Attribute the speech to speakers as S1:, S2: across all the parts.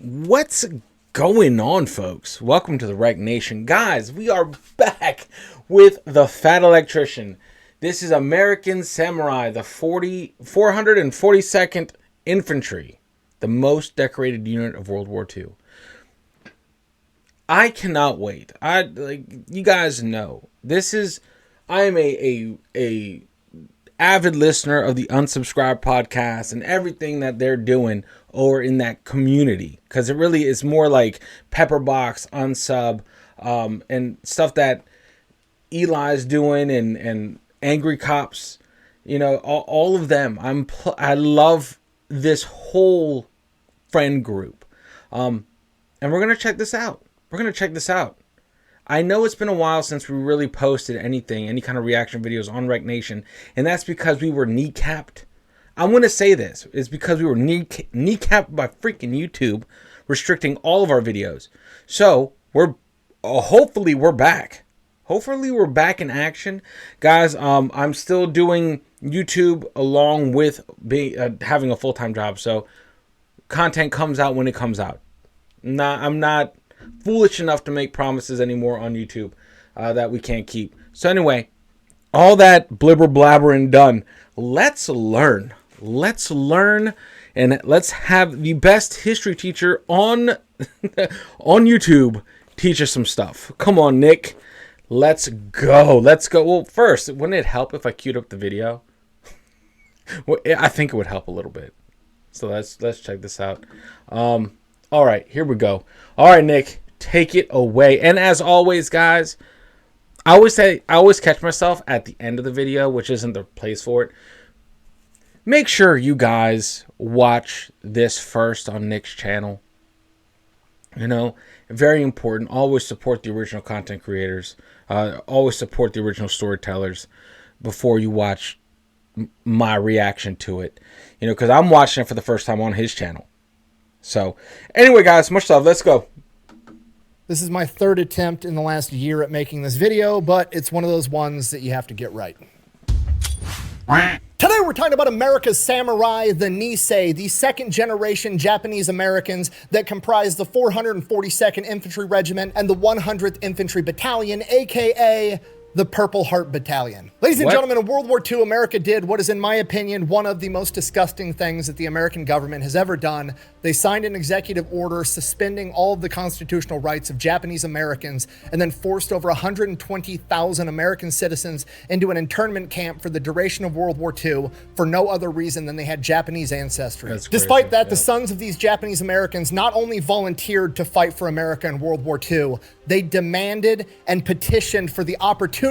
S1: What's going on, folks? Welcome to the Rec Nation. Guys, we are back with the Fat Electrician. This is American Samurai, the 442nd Infantry, the most decorated unit of World War II. I cannot wait. You guys know, I am a avid listener of the Unsubscribed podcast and everything that they're doing or in that community, because it really is more like Pepperbox, Unsub, and stuff that Eli's doing and Angry Cops, you know, all of them. I love this whole friend group, and we're gonna check this out. I know it's been a while since we really posted any kind of reaction videos on Rec Nation, and that's because we were kneecapped. I'm going to say this. It's because we were kneecapped by freaking YouTube, restricting all of our videos. So, hopefully we're back. Hopefully we're back in action. Guys, I'm still doing YouTube along with having a full-time job, so content comes out when it comes out. I'm not foolish enough to make promises anymore on YouTube that we can't keep. So anyway, all that blibber blabbering done. Let's learn, and let's have the best history teacher on on YouTube teach us some stuff. Come on, Nick. Let's go. Well, first, wouldn't it help if I queued up the video? Well, I think it would help a little bit. So let's check this out. All right, here we go. All right, Nick, take it away. And as always, guys, I always catch myself at the end of the video, which isn't the place for it. Make sure you guys watch this first on Nick's channel. You know, very important. Always support the original content creators. Always support the original storytellers before you watch my reaction to it. You know, because I'm watching it for the first time on his channel. So, anyway, guys, much love. Let's go.
S2: This is my third attempt in the last year at making this video, but it's one of those ones that you have to get right. Today we're talking about America's samurai, the Niihau, the second generation Japanese Americans that comprise the 442nd Infantry Regiment and the 100th Infantry Battalion, aka the Purple Heart Battalion. Ladies and gentlemen, in World War II, America did what is, in my opinion, one of the most disgusting things that the American government has ever done. They signed an executive order suspending all of the constitutional rights of Japanese Americans and then forced over 120,000 American citizens into an internment camp for the duration of World War II for no other reason than they had Japanese ancestry. Despite that, the sons of these Japanese Americans not only volunteered to fight for America in World War II, they demanded and petitioned for the opportunity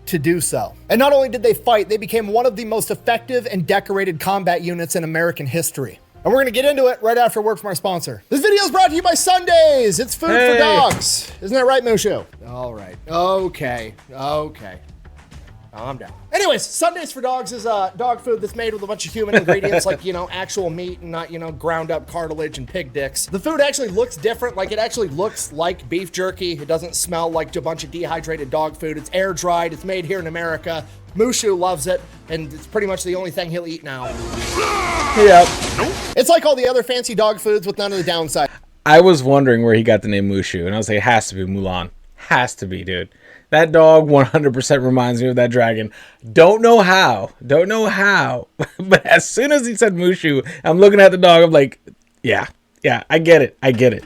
S2: to do so. And not only did they fight, they became one of the most effective and decorated combat units in American history. And we're going to get into it right after a word from our sponsor. This video is brought to you by Sundays. It's food for dogs. Isn't that right, Mushu? All right. Okay. Calm down. Anyways, Sundays for Dogs is dog food that's made with a bunch of human ingredients like, you know, actual meat and not, you know, ground up cartilage and pig dicks. The food actually looks different. Like, it actually looks like beef jerky. It doesn't smell like a bunch of dehydrated dog food. It's air dried. It's made here in America. Mushu loves it, and it's pretty much the only thing he'll eat now. Yep. It's like all the other fancy dog foods with none of the downside.
S1: I was wondering where he got the name Mushu, and I was like, it has to be Mulan. Has to be, dude. That dog 100% reminds me of that dragon. Don't know how. But as soon as he said Mushu, I'm looking at the dog. I'm like, yeah, I get it.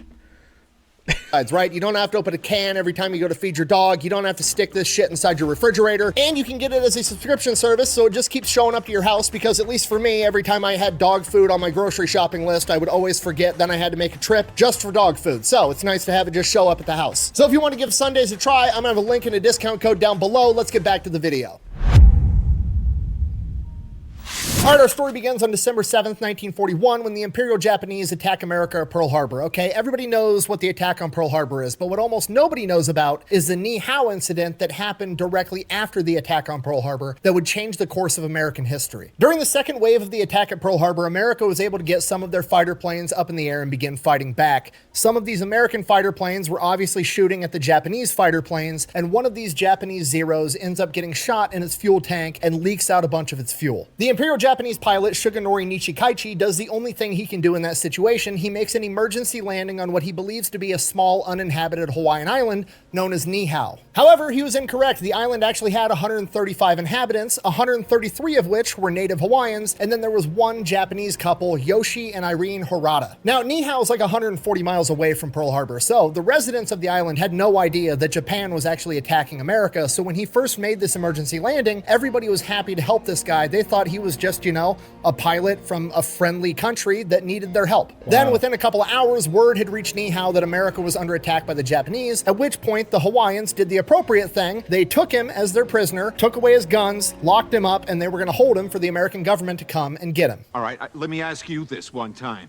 S2: That's right. You don't have to open a can every time you go to feed your dog. You don't have to stick this shit inside your refrigerator. And you can get it as a subscription service, so it just keeps showing up to your house, because at least for me, every time I had dog food on my grocery shopping list, I would always forget. Then I had to make a trip just for dog food. So it's nice to have it just show up at the house. So if you want to give Sundays a try, I'm going to have a link and a discount code down below. Let's get back to the video. All right, our story begins on December 7th, 1941, when the Imperial Japanese attack America at Pearl Harbor. Okay, everybody knows what the attack on Pearl Harbor is, but what almost nobody knows about is the Niihau incident that happened directly after the attack on Pearl Harbor that would change the course of American history. During the second wave of the attack at Pearl Harbor, America was able to get some of their fighter planes up in the air and begin fighting back. Some of these American fighter planes were obviously shooting at the Japanese fighter planes, and one of these Japanese Zeros ends up getting shot in its fuel tank and leaks out a bunch of its fuel. The Imperial Japanese Japanese pilot Suganori Nishikaichi does the only thing he can do in that situation. He makes an emergency landing on what he believes to be a small uninhabited Hawaiian island known as Niihau. However, he was incorrect. The island actually had 135 inhabitants, 133 of which were native Hawaiians, and then there was one Japanese couple, Yoshi and Irene Horata. Now, Niihau is like 140 miles away from Pearl Harbor, so the residents of the island had no idea that Japan was actually attacking America. So when he first made this emergency landing, everybody was happy to help this guy. They thought he was just, you know, a pilot from a friendly country that needed their help. Wow. Then within a couple of hours, word had reached Niihau that America was under attack by the Japanese, at which point the Hawaiians did the appropriate thing. They took him as their prisoner, took away his guns, locked him up, and they were going to hold him for the American government to come and get him.
S3: All right, let me ask you this one time.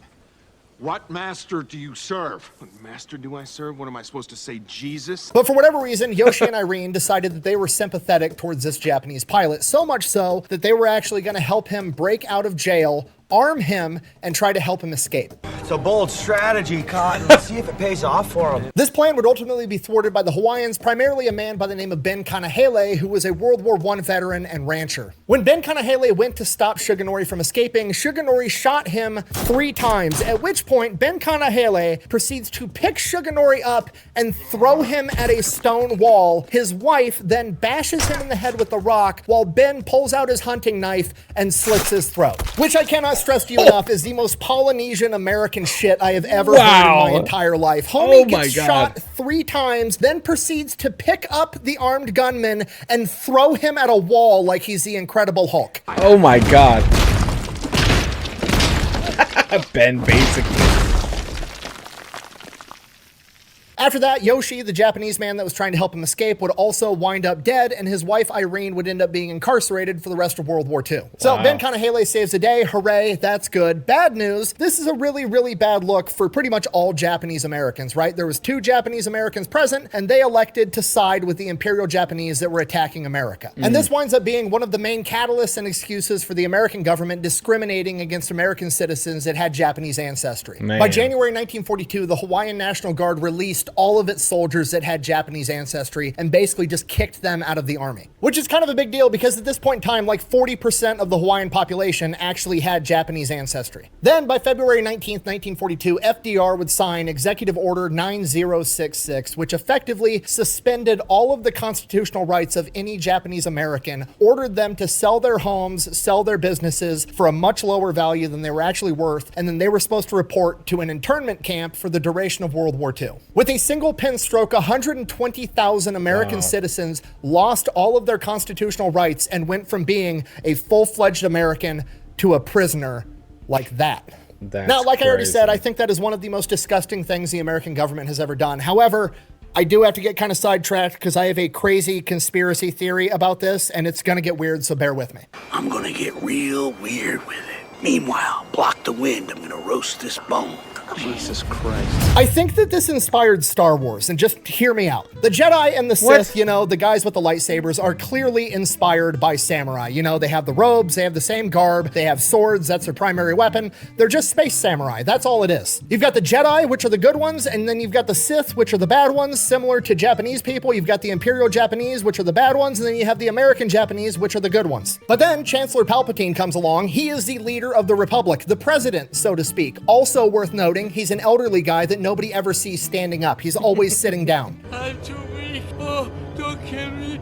S3: What master do you serve?
S4: What master do I serve? What am I supposed to say, Jesus?
S2: But for whatever reason, Yoshi and Irene decided that they were sympathetic towards this Japanese pilot, so much so that they were actually going to help him break out of jail, arm him, and try to help him escape.
S5: It's a bold strategy, Cotton. Let's see if it pays off for him.
S2: This plan would ultimately be thwarted by the Hawaiians, primarily a man by the name of Ben Kanahele, who was a World War I veteran and rancher. When Ben Kanahele went to stop Suganori from escaping, Suganori shot him 3 times, at which point Ben Kanahele proceeds to pick Suganori up and throw him at a stone wall. His wife then bashes him in the head with a rock, while Ben pulls out his hunting knife and slits his throat. Which I cannot stress to you enough is the most Polynesian American shit I have ever heard in my entire life. Homie gets shot 3 times, then proceeds to pick up the armed gunman and throw him at a wall like he's the Incredible Hulk.
S1: Oh my God. Ben, basically.
S2: After that, Yoshi, the Japanese man that was trying to help him escape, would also wind up dead, and his wife Irene would end up being incarcerated for the rest of World War II. So Ben Kanahele saves the day. Hooray, that's good. Bad news, this is a really, really bad look for pretty much all Japanese Americans, right? There was 2 Japanese Americans present, and they elected to side with the Imperial Japanese that were attacking America. And this winds up being one of the main catalysts and excuses for the American government discriminating against American citizens that had Japanese ancestry. By January 1942, the Hawaiian National Guard released all of its soldiers that had Japanese ancestry and basically just kicked them out of the army. Which is kind of a big deal because at this point in time, like 40% of the Hawaiian population actually had Japanese ancestry. Then by February 19th, 1942, FDR would sign Executive Order 9066, which effectively suspended all of the constitutional rights of any Japanese American, ordered them to sell their homes, sell their businesses for a much lower value than they were actually worth, and then they were supposed to report to an internment camp for the duration of World War II. With a single pen stroke, 120,000 American citizens lost all of their constitutional rights and went from being a full-fledged American to a prisoner like that. Now, like I already said, I think that is one of the most disgusting things the American government has ever done. However, I do have to get kind of sidetracked because I have a crazy conspiracy theory about this, and it's going to get weird, so bear with me.
S6: I'm going to get real weird with it. Meanwhile, block the wind. I'm going to roast this bone.
S4: Jesus Christ.
S2: I think that this inspired Star Wars, and just hear me out. The Jedi and the Sith, you know, the guys with the lightsabers, are clearly inspired by samurai. You know, they have the robes, they have the same garb, they have swords, that's their primary weapon. They're just space samurai, that's all it is. You've got the Jedi, which are the good ones, and then you've got the Sith, which are the bad ones, similar to Japanese people. You've got the Imperial Japanese, which are the bad ones, and then you have the American Japanese, which are the good ones. But then Chancellor Palpatine comes along. He is the leader of the Republic, the president, so to speak. Also worth noting, he's an elderly guy that nobody ever sees standing up. He's always sitting down.
S6: I'm too weak. Oh, don't kill me.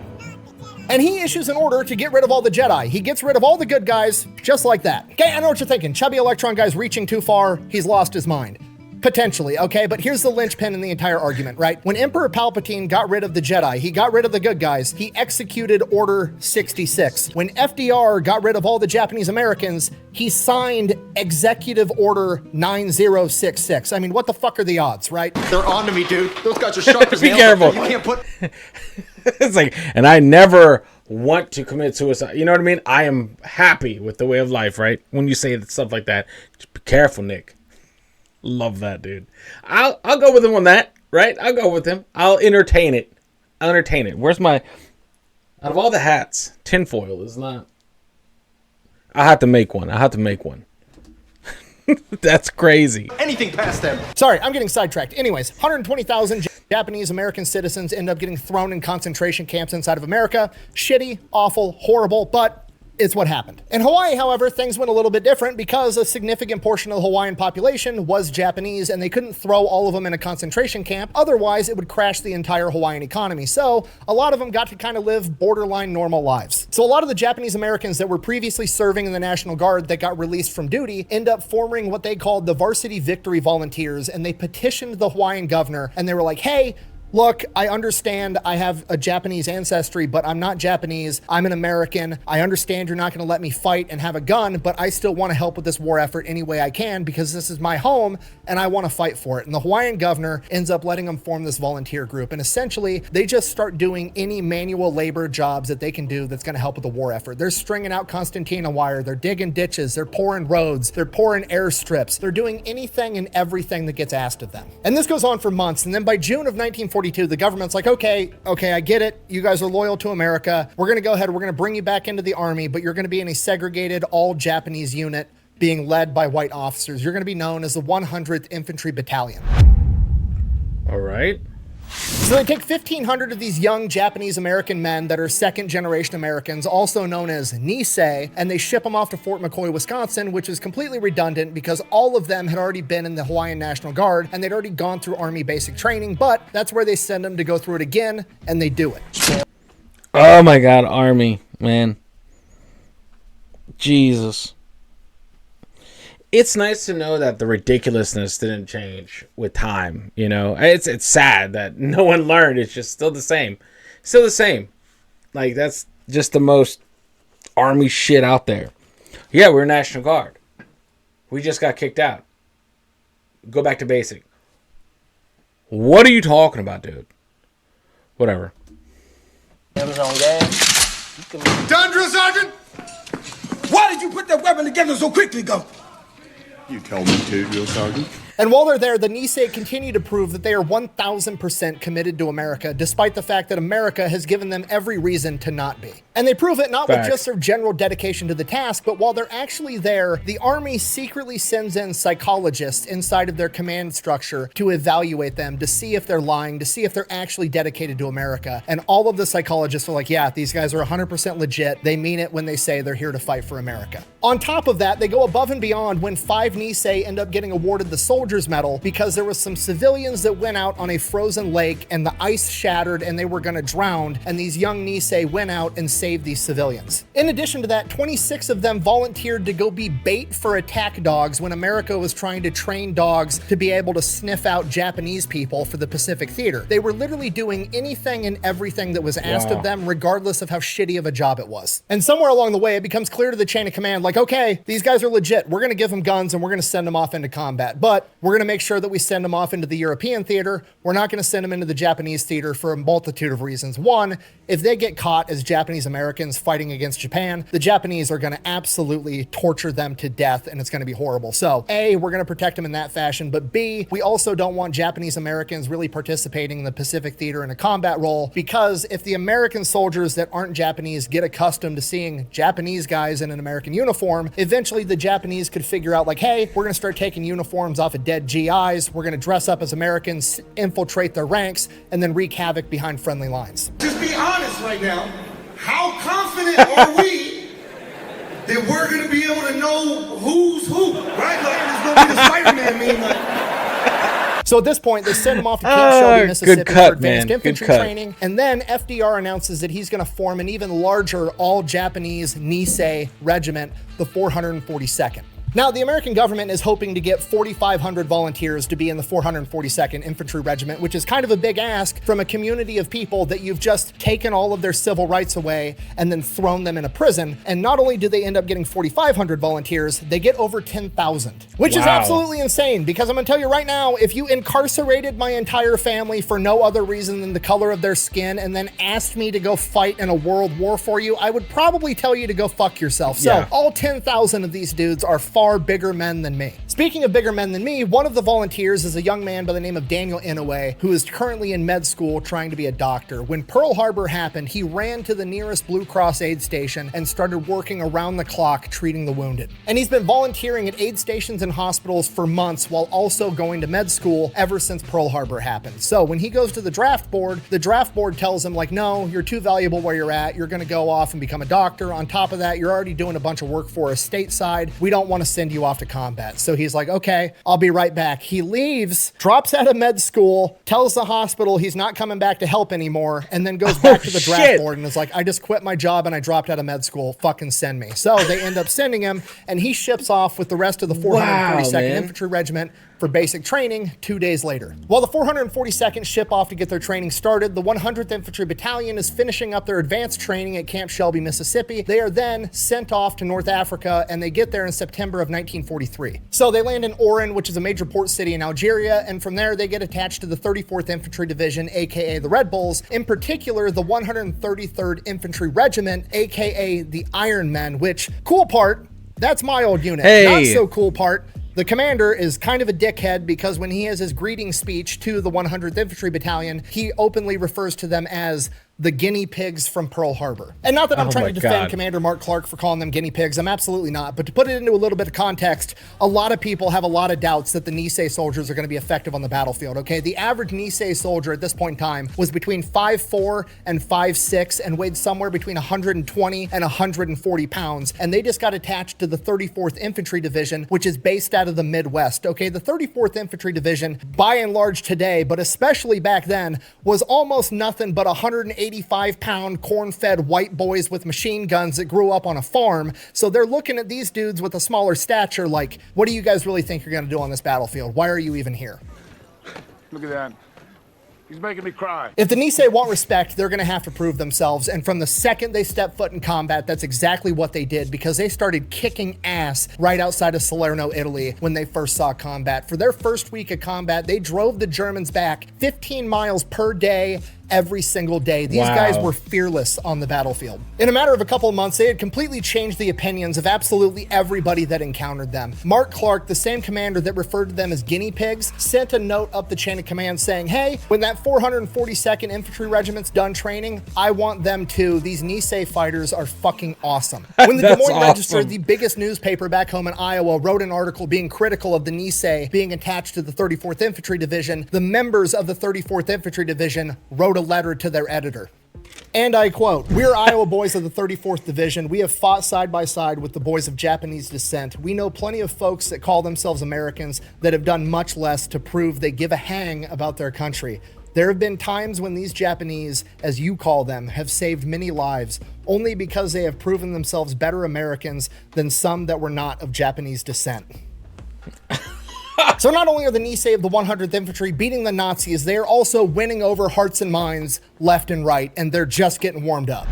S2: And he issues an order to get rid of all the Jedi. He gets rid of all the good guys, just like that. Okay, I know what you're thinking. Chubby Electron guy's reaching too far. He's lost his mind. Potentially, okay? But here's the linchpin in the entire argument, right? When Emperor Palpatine got rid of the Jedi, he got rid of the good guys. He executed Order 66. When FDR got rid of all the Japanese Americans, he signed Executive Order 9066. I mean, what the fuck are the odds, right?
S4: They're on to me, dude. Those guys are sharp as
S1: Be
S4: nails.
S1: careful.
S4: You can't put...
S1: It's like, and I never want to commit suicide. You know what I mean? I am happy with the way of life, right? When you say stuff like that, just be careful, Nick. Love that, dude. I'll go with him on that, right? I'll go with him. I'll entertain it. Where's my... Out of all the hats, tinfoil is not... I have to make one. That's crazy.
S4: Anything past them.
S2: Sorry, I'm getting sidetracked. Anyways, 120,000 Japanese American citizens end up getting thrown in concentration camps inside of America. Shitty, awful, horrible, but It's what happened. In Hawaii, however, things went a little bit different because a significant portion of the Hawaiian population was Japanese and they couldn't throw all of them in a concentration camp. Otherwise, it would crash the entire Hawaiian economy. So a lot of them got to kind of live borderline normal lives. So a lot of the Japanese Americans that were previously serving in the National Guard that got released from duty end up forming what they called the Varsity Volunteers, and they petitioned the Hawaiian governor and they were like, hey, look, I understand I have a Japanese ancestry, but I'm not Japanese. I'm an American. I understand you're not going to let me fight and have a gun, but I still want to help with this war effort any way I can because this is my home and I want to fight for it. And the Hawaiian governor ends up letting them form this volunteer group. And essentially, they just start doing any manual labor jobs that they can do that's going to help with the war effort. They're stringing out concertina wire. They're digging ditches. They're pouring roads. They're pouring airstrips. They're doing anything and everything that gets asked of them. And this goes on for months. And then by June of 1942, the government's like, okay, I get it. You guys are loyal to America. We're going to go ahead. We're going to bring you back into the army, but you're going to be in a segregated all Japanese unit being led by white officers. You're going to be known as the 100th Infantry Battalion.
S1: All right.
S2: So they take 1,500 of these young Japanese American men that are second generation Americans, also known as Niihau, and they ship them off to Fort McCoy, Wisconsin, which is completely redundant because all of them had already been in the Hawaiian National Guard and they'd already gone through Army basic training, but that's where they send them to go through it again, and they do it.
S1: Oh my God, Army, man. Jesus. It's nice to know that the ridiculousness didn't change with time, you know? It's sad that no one learned. It's just still the same. Still the same. Like, that's just the most Army shit out there. Yeah, we're National Guard. We just got kicked out. Go back to basic. What are you talking about, dude? Whatever.
S4: Done, drill sergeant?
S5: Why did you put that weapon together so quickly, Go?
S4: You tell me to, drill sergeant.
S2: And while they're there, the Niihau continue to prove that they are 1,000% committed to America, despite the fact that America has given them every reason to not be. And they prove it not with just their general dedication to the task, but while they're actually there, the Army secretly sends in psychologists inside of their command structure to evaluate them, to see if they're lying, to see if they're actually dedicated to America. And all of the psychologists are like, yeah, these guys are 100% legit. They mean it when they say they're here to fight for America. On top of that, they go above and beyond when 5 Niihau end up getting awarded the Soldier's Medal because there was some civilians that went out on a frozen lake and the ice shattered and they were going to drown, and these young Niihau went out and saved these civilians. In addition to that, 26 of them volunteered to go be bait for attack dogs when America was trying to train dogs to be able to sniff out Japanese people for the Pacific Theater. They were literally doing anything and everything that was asked of them, regardless of how shitty of a job it was. And somewhere along the way, it becomes clear to the chain of command, like, okay, these guys are legit. We're going to give them guns and we're going to send them off into combat, but we're going to make sure that we send them off into the European theater. We're not going to send them into the Japanese theater for a multitude of reasons. One, if they get caught as Japanese Americans fighting against Japan, the Japanese are going to absolutely torture them to death and it's going to be horrible. So A, we're going to protect them in that fashion, but B, we also don't want Japanese Americans really participating in the Pacific theater in a combat role, because if the American soldiers that aren't Japanese get accustomed to seeing Japanese guys in an American uniform, eventually the Japanese could figure out like, hey, we're going to start taking uniforms off of dead GIs. We're going to dress up as Americans, infiltrate their ranks, and then wreak havoc behind friendly lines.
S5: Just be honest right now. How confident are we that we're going to be able to know who's who, right? Like, there's going to be the Spider-Man meme, like...
S2: So at this point, they send him off to Camp Shelby, Mississippi for advanced infantry
S1: cut.
S2: training. And then FDR announces that he's going to form an even larger all-Japanese Niihau regiment, the 442nd. Now, the American government is hoping to get 4,500 volunteers to be in the 442nd Infantry Regiment, which is kind of a big ask from a community of people that you've just taken all of their civil rights away and then thrown them in a prison. And not only do they end up getting 4,500 volunteers, they get over 10,000, which is absolutely insane, because I'm going to tell you right now, if you incarcerated my entire family for no other reason than the color of their skin and then asked me to go fight in a world war for you, I would probably tell you to go fuck yourself. So all 10,000 of these dudes are far bigger men than me. Speaking of bigger men than me, one of the volunteers is a young man by the name of Daniel Inouye, who is currently in med school trying to be a doctor. When Pearl Harbor happened, he ran to the nearest Blue Cross aid station and started working around the clock treating the wounded. And he's been volunteering at aid stations and hospitals for months while also going to med school ever since Pearl Harbor happened. So when he goes to the draft board tells him, like, no, you're too valuable where you're at. You're going to go off and become a doctor. On top of that, you're already doing a bunch of work for us stateside. We don't want to send you off to combat. So he's like, okay, I'll be right back. He leaves, drops out of med school, tells the hospital he's not coming back to help anymore, and then goes back to the draft board and is like, I just quit my job and I dropped out of med school. Fucking send me. So they end up sending him, and he ships off with the rest of the 442nd Infantry Regiment for basic training 2 days later. While the 442nd ship off to get their training started, the 100th Infantry Battalion is finishing up their advanced training at Camp Shelby, Mississippi. They are then sent off to North Africa, and they get there in September of 1943. So they land in Oran, which is a major port city in Algeria, and from there they get attached to the 34th Infantry Division, aka the Red Bulls, in particular the 133rd Infantry Regiment, aka the Iron Men, which, cool part, that's my old unit. Not so cool part, the commander is kind of a dickhead because when he has his greeting speech to the 100th Infantry Battalion, he openly refers to them as the guinea pigs from Pearl Harbor. And not that I'm trying to defend Commander Mark Clark for calling them guinea pigs, I'm absolutely not, but to put it into a little bit of context, a lot of people have a lot of doubts that the Niihau soldiers are going to be effective on the battlefield, okay? The average Niihau soldier at this point in time was between 5'4" and 5'6" and weighed somewhere between 120 and 140 pounds, and they just got attached to the 34th Infantry Division, which is based out of the Midwest, okay? The 34th Infantry Division, by and large today, but especially back then, was almost nothing but 185-pound corn-fed white boys with machine guns that grew up on a farm. So they're looking at these dudes with a smaller stature like, what do you guys really think you're going to do on this battlefield? Why are you even here?
S7: Look at that. He's making me cry.
S2: If the Niihau want respect, they're going to have to prove themselves. And from the second they step foot in combat, that's exactly what they did, because they started kicking ass right outside of Salerno, Italy, when they first saw combat. For their first week of combat, they drove the Germans back 15 miles per day, every single day. These guys were fearless on the battlefield. In a matter of a couple of months, they had completely changed the opinions of absolutely everybody that encountered them. Mark Clark, the same commander that referred to them as guinea pigs, sent a note up the chain of command saying, hey, when that 442nd Infantry Regiment's done training, I want them too. These Niihau fighters are fucking awesome. When the Des Moines Register, the biggest newspaper back home in Iowa, wrote an article being critical of the Niihau being attached to the 34th Infantry Division, the members of the 34th Infantry Division wrote a letter to their editor. And I quote, "We're Iowa boys of the 34th Division. We have fought side by side with the boys of Japanese descent. We know plenty of folks that call themselves Americans that have done much less to prove they give a hang about their country. There have been times when these Japanese, as you call them, have saved many lives, only because they have proven themselves better Americans than some that were not of Japanese descent." So not only are the Niihau of the 100th Infantry beating the Nazis, they are also winning over hearts and minds left and right, and they're just getting warmed up.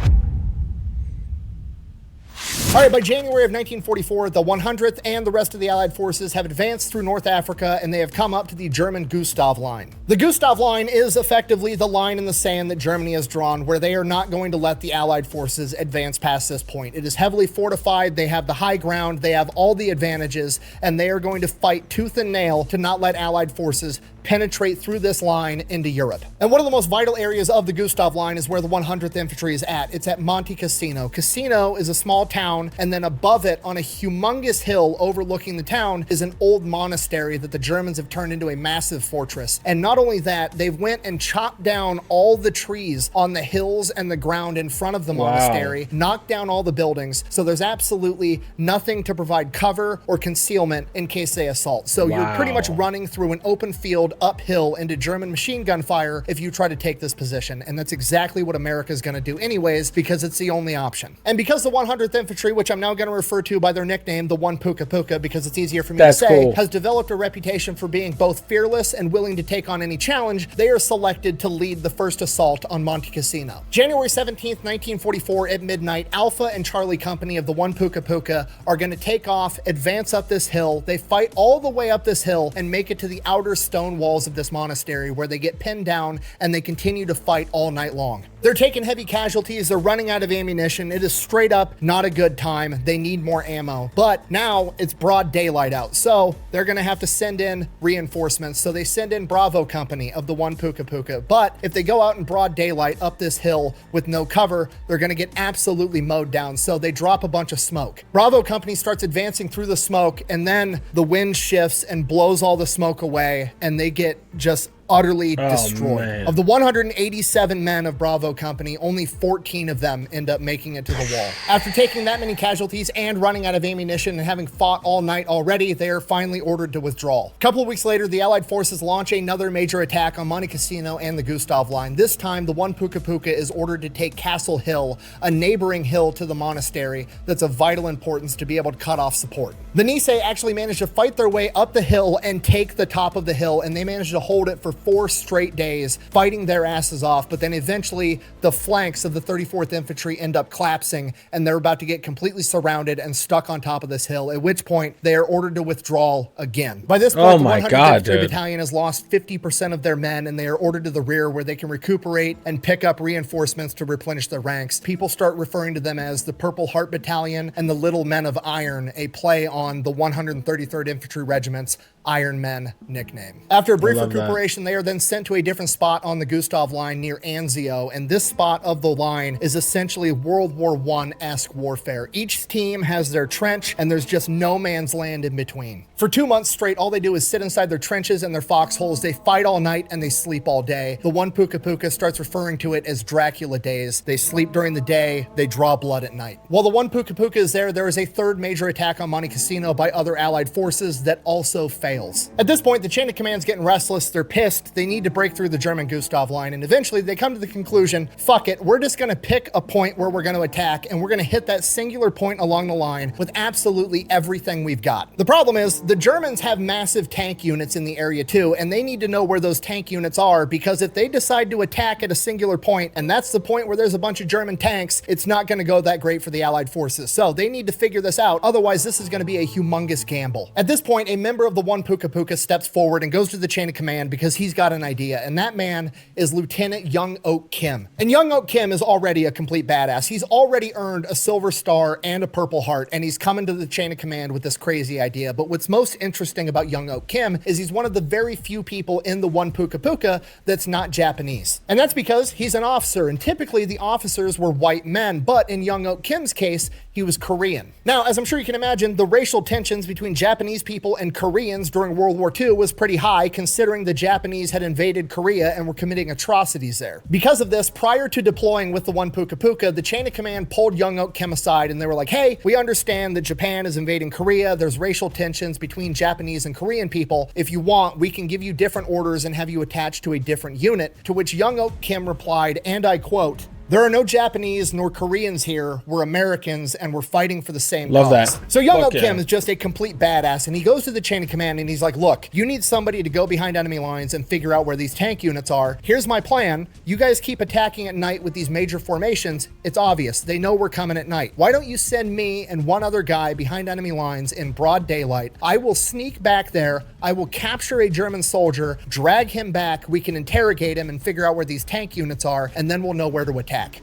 S2: All right, by January of 1944, the 100th and the rest of the Allied forces have advanced through North Africa, and they have come up to the German Gustav Line. The Gustav Line is effectively the line in the sand that Germany has drawn, where they are not going to let the Allied forces advance past this point. It is heavily fortified, they have the high ground, they have all the advantages, and they are going to fight tooth and nail to not let Allied forces penetrate through this line into Europe. And one of the most vital areas of the Gustav Line is where the 100th Infantry is at. It's at Monte Cassino. Cassino is a small town, and then above it, on a humongous hill overlooking the town, is an old monastery that the Germans have turned into a massive fortress. And not only that, they've went and chopped down all the trees on the hills and the ground in front of the monastery, knocked down all the buildings, so there's absolutely nothing to provide cover or concealment in case they assault. So you're pretty much running through an open field uphill into German machine gun fire if you try to take this position. And that's exactly what America's going to do anyways, because it's the only option. And because the 100th Infantry, which I'm now going to refer to by their nickname, the One Puka Puka, because it's easier for me to say, has developed a reputation for being both fearless and willing to take on any challenge, they are selected to lead the first assault on Monte Cassino. January 17th, 1944 at midnight, Alpha and Charlie Company of the One Puka Puka are going to take off, advance up this hill. They fight all the way up this hill and make it to the outer stone walls of this monastery, where they get pinned down and they continue to fight all night long. They're taking heavy casualties. They're running out of ammunition. It is straight up not a good time. They need more ammo. But now it's broad daylight out. So they're going to have to send in reinforcements. So they send in Bravo Company of the 1 Puka Puka. But if they go out in broad daylight up this hill with no cover, they're going to get absolutely mowed down. So they drop a bunch of smoke. Bravo Company starts advancing through the smoke, and then the wind shifts and blows all the smoke away, and they get just utterly destroyed.
S1: Man.
S2: Of the 187 men of Bravo Company, only 14 of them end up making it to the wall. After taking that many casualties and running out of ammunition and having fought all night already, they are finally ordered to withdraw. A couple of weeks later, the Allied forces launch another major attack on Monte Cassino and the Gustave Line. This time, the 1 Puka Puka is ordered to take Castle Hill, a neighboring hill to the monastery that's of vital importance to be able to cut off support. The Niihau actually managed to fight their way up the hill and take the top of the hill, and they managed to hold it for 4 straight days, fighting their asses off. But then eventually the flanks of the 34th Infantry end up collapsing, and they're about to get completely surrounded and stuck on top of this hill, at which point they are ordered to withdraw again. By this point, the 100th Infantry Battalion has lost 50% of their men, and they are ordered to the rear where they can recuperate and pick up reinforcements to replenish their ranks. People start referring to them as the Purple Heart Battalion and the Little Men of Iron, a play on the 133rd Infantry Regiment's Iron Men nickname. After a brief recuperation, they are then sent to a different spot on the Gustave Line near Anzio, and this spot of the line is essentially World War I-esque warfare. Each team has their trench, and there's just no man's land in between. For 2 months straight, all they do is sit inside their trenches and their foxholes. They fight all night and they sleep all day. The 1 Puka Puka starts referring to it as Dracula days. They sleep during the day, they draw blood at night. While the 1 Puka Puka is there, there is a third major attack on Monte Cassino by other Allied forces that also fails. At this point, the chain of command's getting restless. They're pissed. They need to break through the German Gustave Line, and eventually they come to the conclusion, fuck it, we're just going to pick a point where we're going to attack, and we're going to hit that singular point along the line with absolutely everything we've got. The problem is the Germans have massive tank units in the area too, and they need to know where those tank units are, because if they decide to attack at a singular point, and that's the point where there's a bunch of German tanks, it's not going to go that great for the Allied forces. So they need to figure this out. Otherwise, this is going to be a humongous gamble. At this point, a member of the 1 Puka Puka steps forward and goes to the chain of command because he's got an idea, and that man is Lieutenant Young Oak Kim. And Young Oak Kim is already a complete badass. He's already earned a Silver Star and a Purple Heart, and he's coming to the chain of command with this crazy idea. But what's most interesting about Young Oak Kim is he's one of the very few people in the 1 Puka Puka that's not Japanese. And that's because he's an officer, and typically the officers were white men, but in Young Oak Kim's case, he was Korean. Now, as I'm sure you can imagine, the racial tensions between Japanese people and Koreans during World War II was pretty high, considering the Japanese had invaded Korea and were committing atrocities there. Because of this, prior to deploying with the 1 Puka Puka, the chain of command pulled Young Oak Kim aside, and they were like, hey, we understand that Japan is invading Korea. There's racial tensions between Japanese and Korean people. If you want, we can give you different orders and have you attached to a different unit. To which Young Oak Kim replied, and I quote, "There are no Japanese nor Koreans here. We're Americans, and we're fighting for the same cause."
S1: Love that.
S2: So Young
S1: Fuck
S2: Oak
S1: yeah.
S2: Kim is just a complete badass, and he goes to the chain of command, and he's like, look, you need somebody to go behind enemy lines and figure out where these tank units are. Here's my plan. You guys keep attacking at night with these major formations. It's obvious. They know we're coming at night. Why don't you send me and one other guy behind enemy lines in broad daylight? I will sneak back there. I will capture a German soldier, drag him back. We can interrogate him and figure out where these tank units are, and then we'll know where to attack.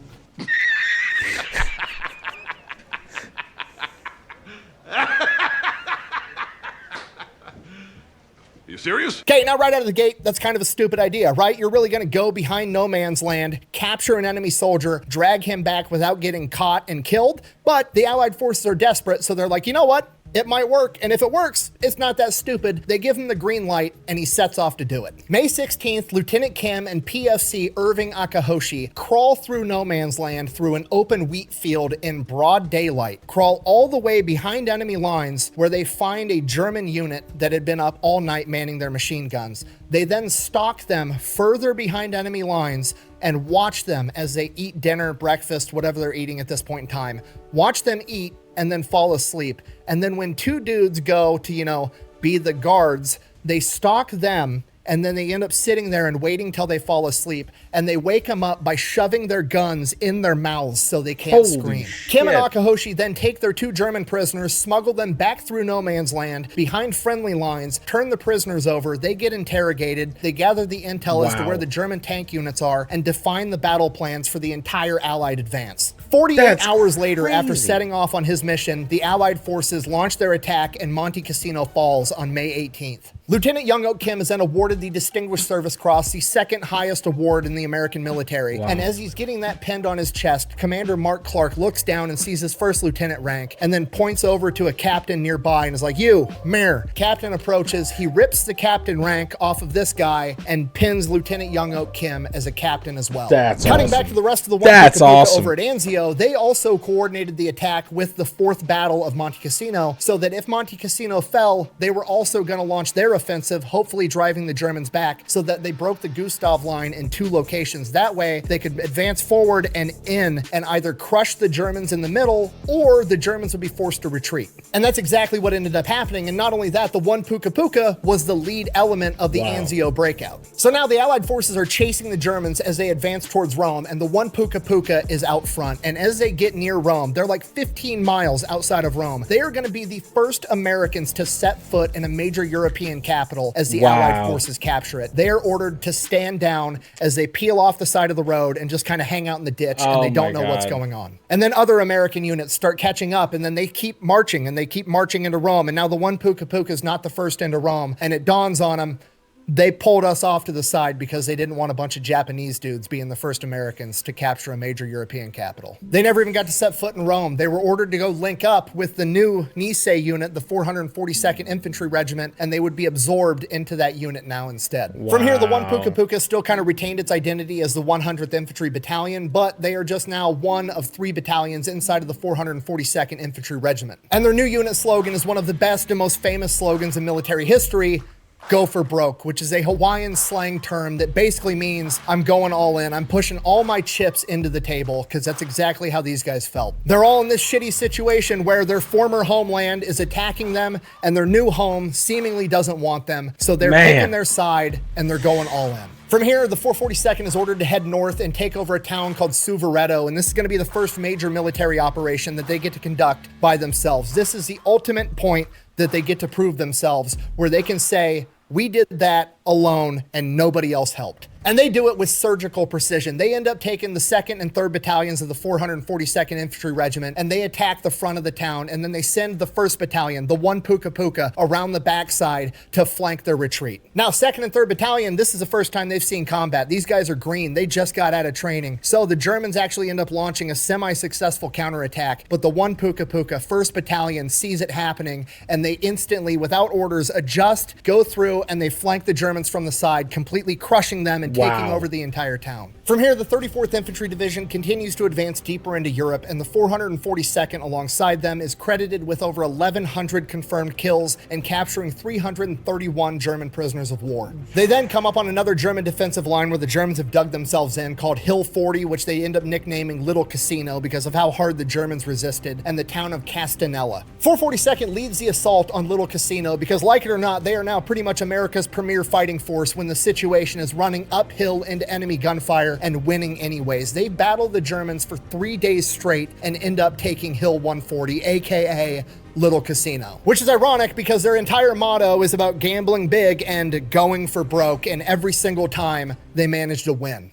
S3: You serious?
S2: Okay, now right out of the gate, that's kind of a stupid idea, right? You're really going to go behind no man's land, capture an enemy soldier, drag him back without getting caught and killed. But the Allied forces are desperate, so they're like, you know what? It might work, and if it works, it's not that stupid. They give him the green light, and he sets off to do it. May 16th, Lieutenant Kim and PFC Irving Akahoshi crawl through no man's land through an open wheat field in broad daylight, crawl all the way behind enemy lines where they find a German unit that had been up all night manning their machine guns. They then stalk them further behind enemy lines and watch them as they eat dinner, breakfast, whatever they're eating at this point in time. Watch them eat and then fall asleep. And then when two dudes go to, be the guards, they stalk them and then they end up sitting there and waiting till they fall asleep, and they wake them up by shoving their guns in their mouths so they can't scream. Kim and Akahoshi then take their 2 German prisoners, smuggle them back through no man's land, behind friendly lines, turn the prisoners over, they get interrogated, they gather the intel as to where the German tank units are, and define the battle plans for the entire Allied advance. 48 hours later, after setting off on his mission, the Allied forces launched their attack in Monte Cassino Falls on May 18th. Lieutenant Young Ok Kim is then awarded the Distinguished Service Cross, the 2nd highest award in the American military. And as he's getting that pinned on his chest, Commander Mark Clark looks down and sees his 1st lieutenant rank, and then points over to a captain nearby and is like, "You, Mayor." Captain approaches, he rips the captain rank off of this guy and pins Lieutenant Young Ok Kim as a captain as well. Cutting back to the rest of the over at Anzio, they also coordinated the attack with the 4th Battle of Monte Cassino, so that if Monte Cassino fell, they were also going to launch their offensive, hopefully driving the Germans back, so that they broke the Gustav Line in 2 locations. That way, they could advance forward and in and either crush the Germans in the middle, or the Germans would be forced to retreat. And that's exactly what ended up happening. And not only that, the 1 Puka Puka was the lead element of the Anzio breakout. So now the Allied forces are chasing the Germans as they advance towards Rome, and the 1 Puka Puka is out front. And as they get near Rome, they're like 15 miles outside of Rome. They are going to be the first Americans to set foot in a major European capital as the Allied forces capture it. They are ordered to stand down as they peel off the side of the road and just kind of hang out in the ditch, and they don't know what's going on. And then other American units start catching up, and then they keep marching, and they keep marching into Rome. And now the 1 Puka Puka is not the first into Rome, and it dawns on them, they pulled us off to the side because they didn't want a bunch of Japanese dudes being the first Americans to capture a major European capital. They never even got to set foot in Rome. They were ordered to go link up with the new Niihau unit, the 442nd Infantry Regiment, and they would be absorbed into that unit now instead. From here, the 1 Puka Puka still kind of retained its identity as the 100th Infantry Battalion, but they are just now one of 3 battalions inside of the 442nd Infantry Regiment. And their new unit slogan is one of the best and most famous slogans in military history: "Go for broke," which is a Hawaiian slang term that basically means I'm going all in. I'm pushing all my chips into the table, because that's exactly how these guys felt. They're all in this shitty situation where their former homeland is attacking them and their new home seemingly doesn't want them. So they're picking their side and they're going all in. From here, the 442nd is ordered to head north and take over a town called Suareto, and this is going to be the first major military operation that they get to conduct by themselves. This is the ultimate point that they get to prove themselves, where they can say, "We did that alone and nobody else helped." And they do it with surgical precision. They end up taking the 2nd and 3rd battalions of the 442nd Infantry Regiment, and they attack the front of the town, and then they send the 1st Battalion, the 1 Puka Puka, around the backside to flank their retreat. Now, 2nd and 3rd Battalion, this is the first time they've seen combat. These guys are green. They just got out of training. So the Germans actually end up launching a semi-successful counterattack, but the 1 Puka Puka, 1st Battalion, sees it happening, and they instantly, without orders, adjust, go through, and they flank the Germans from the side, completely crushing them and taking over the entire town. From here, the 34th Infantry Division continues to advance deeper into Europe, and the 442nd alongside them is credited with over 1,100 confirmed kills and capturing 331 German prisoners of war. They then come up on another German defensive line where the Germans have dug themselves in, called Hill 40, which they end up nicknaming Little Cassino because of how hard the Germans resisted, and the town of Castanella. 442nd leads the assault on Little Cassino because, like it or not, they are now pretty much America's premier fighting force when the situation is running uphill into enemy gunfire and winning anyways. They battle the Germans for 3 days straight and end up taking Hill 140, aka Little Cassino, which is ironic because their entire motto is about gambling big and going for broke, and every single time they manage to win.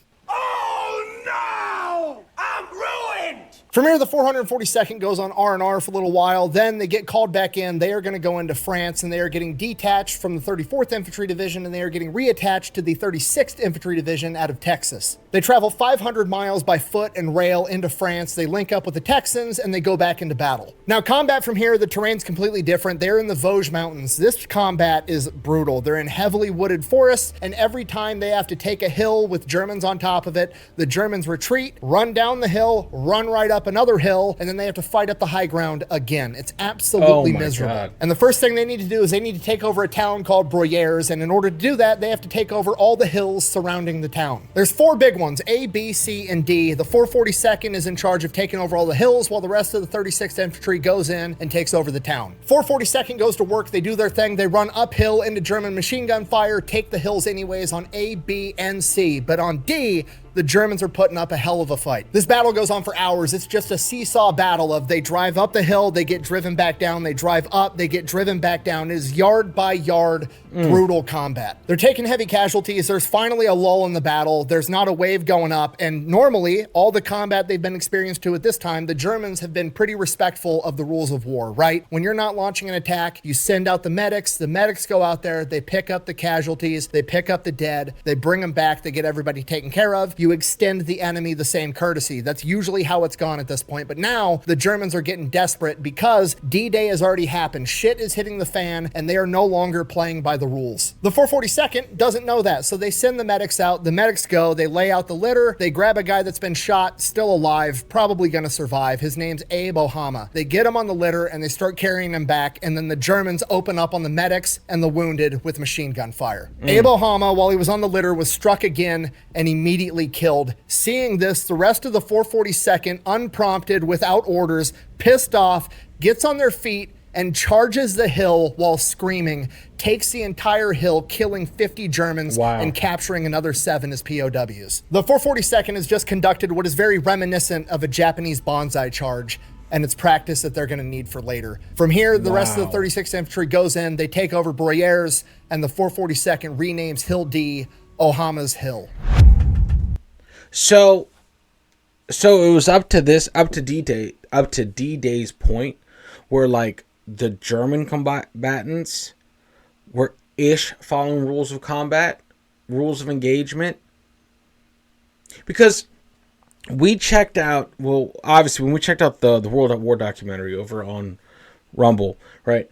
S2: From here, the 442nd goes on R&R for a little while. Then they get called back in. They are going to go into France, and they are getting detached from the 34th Infantry Division, and they are getting reattached to the 36th Infantry Division out of Texas. They travel 500 miles by foot and rail into France. They link up with the Texans, and they go back into battle. Now, combat from here, the terrain's completely different. They're in the Vosges Mountains. This combat is brutal. They're in heavily wooded forests, and every time they have to take a hill with Germans on top of it, the Germans retreat, run down the hill, run right up another hill, and then they have to fight up the high ground again. It's absolutely miserable.
S1: God.
S2: And the first thing they need to do is they need to take over a town called Broyères, and in order to do that, they have to take over all the hills surrounding the town. There's 4 big ones, A, B, C, and D. The 442nd is in charge of taking over all the hills, while the rest of the 36th Infantry goes in and takes over the town. 442nd goes to work, they do their thing, they run uphill into German machine gun fire, take the hills anyways on A, B, and C. But on D, the Germans are putting up a hell of a fight. This battle goes on for hours. It's just a seesaw battle of they drive up the hill, they get driven back down, they drive up, they get driven back down. It is yard by yard, brutal combat. They're taking heavy casualties. There's finally a lull in the battle. There's not a wave going up. And normally, all the combat they've been experienced to at this time, the Germans have been pretty respectful of the rules of war, right? When you're not launching an attack, you send out the medics go out there, they pick up the casualties, they pick up the dead, they bring them back, they get everybody taken care of. You extend the enemy the same courtesy. That's usually how it's gone at this point. But now the Germans are getting desperate because D-Day has already happened. Shit is hitting the fan and they are no longer playing by the rules. The 442nd doesn't know that. So they send the medics out. The medics go, they lay out the litter. They grab a guy that's been shot, still alive, probably going to survive. His name's Abe Ohama. They get him on the litter and they start carrying him back. And then the Germans open up on the medics and the wounded with machine gun fire. Abe Ohama, while he was on the litter, was struck again and immediately killed. Seeing this, the rest of the 442nd, unprompted, without orders, pissed off, gets on their feet and charges the hill while screaming, takes the entire hill, killing 50 Germans and capturing another 7 as POWs. The 442nd has just conducted what is very reminiscent of a Japanese banzai charge, and it's practice that they're going to need for later. From here, the rest of the 36th Infantry goes in, they take over Broyères, and the 442nd renames Hill D Ohama's Hill.
S1: So it was up to D-Day's point where like the German combatants were following rules of combat, rules of engagement. Because we checked out, well, obviously when we checked out the World at War documentary over on Rumble, right?